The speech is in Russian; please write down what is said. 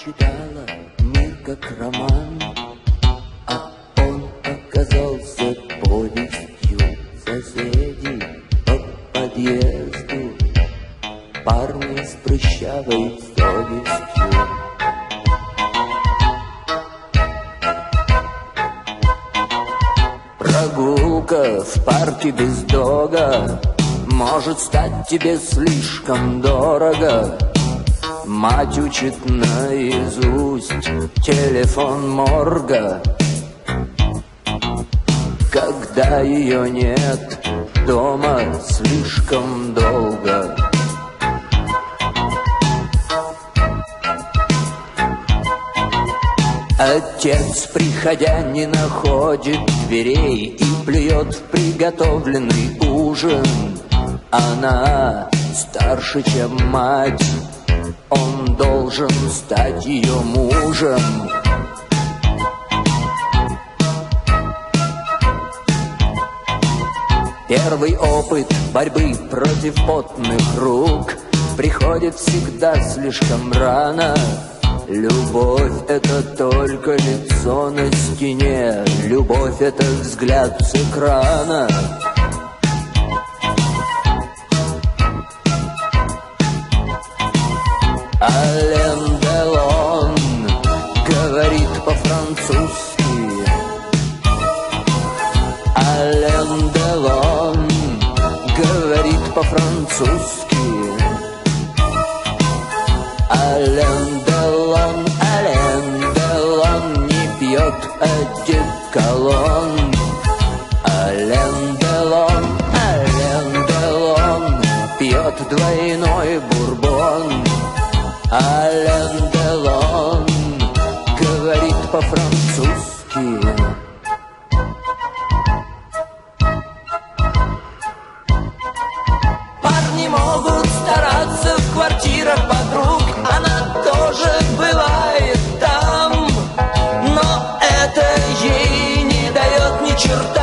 читала мир как роман, а он оказался повестью. Соседи по подъезду, парни с прыщавой совестью. Прогулка в парке без дога может стать тебе слишком дорого. Мать учит наизусть телефон морга. Когда ее нет дома слишком долго. Отец, приходя, не находит дверей и плюет в приготовленный ужин. Она старше, чем мать, он должен стать ее мужем. Первый опыт борьбы против потных рук приходит всегда слишком рано. Любовь — это только лицо на стене, любовь — это взгляд с экрана. Ален Делон говорит по-французски. Ален Делон говорит по-французски. Ален Делон не пьет одеколон. Ален Делон пьет двойной бурбон. Ален Делон говорит по-французски. Парни могут стараться в квартирах подруг, она тоже бывает там, но это ей не дает ни черта.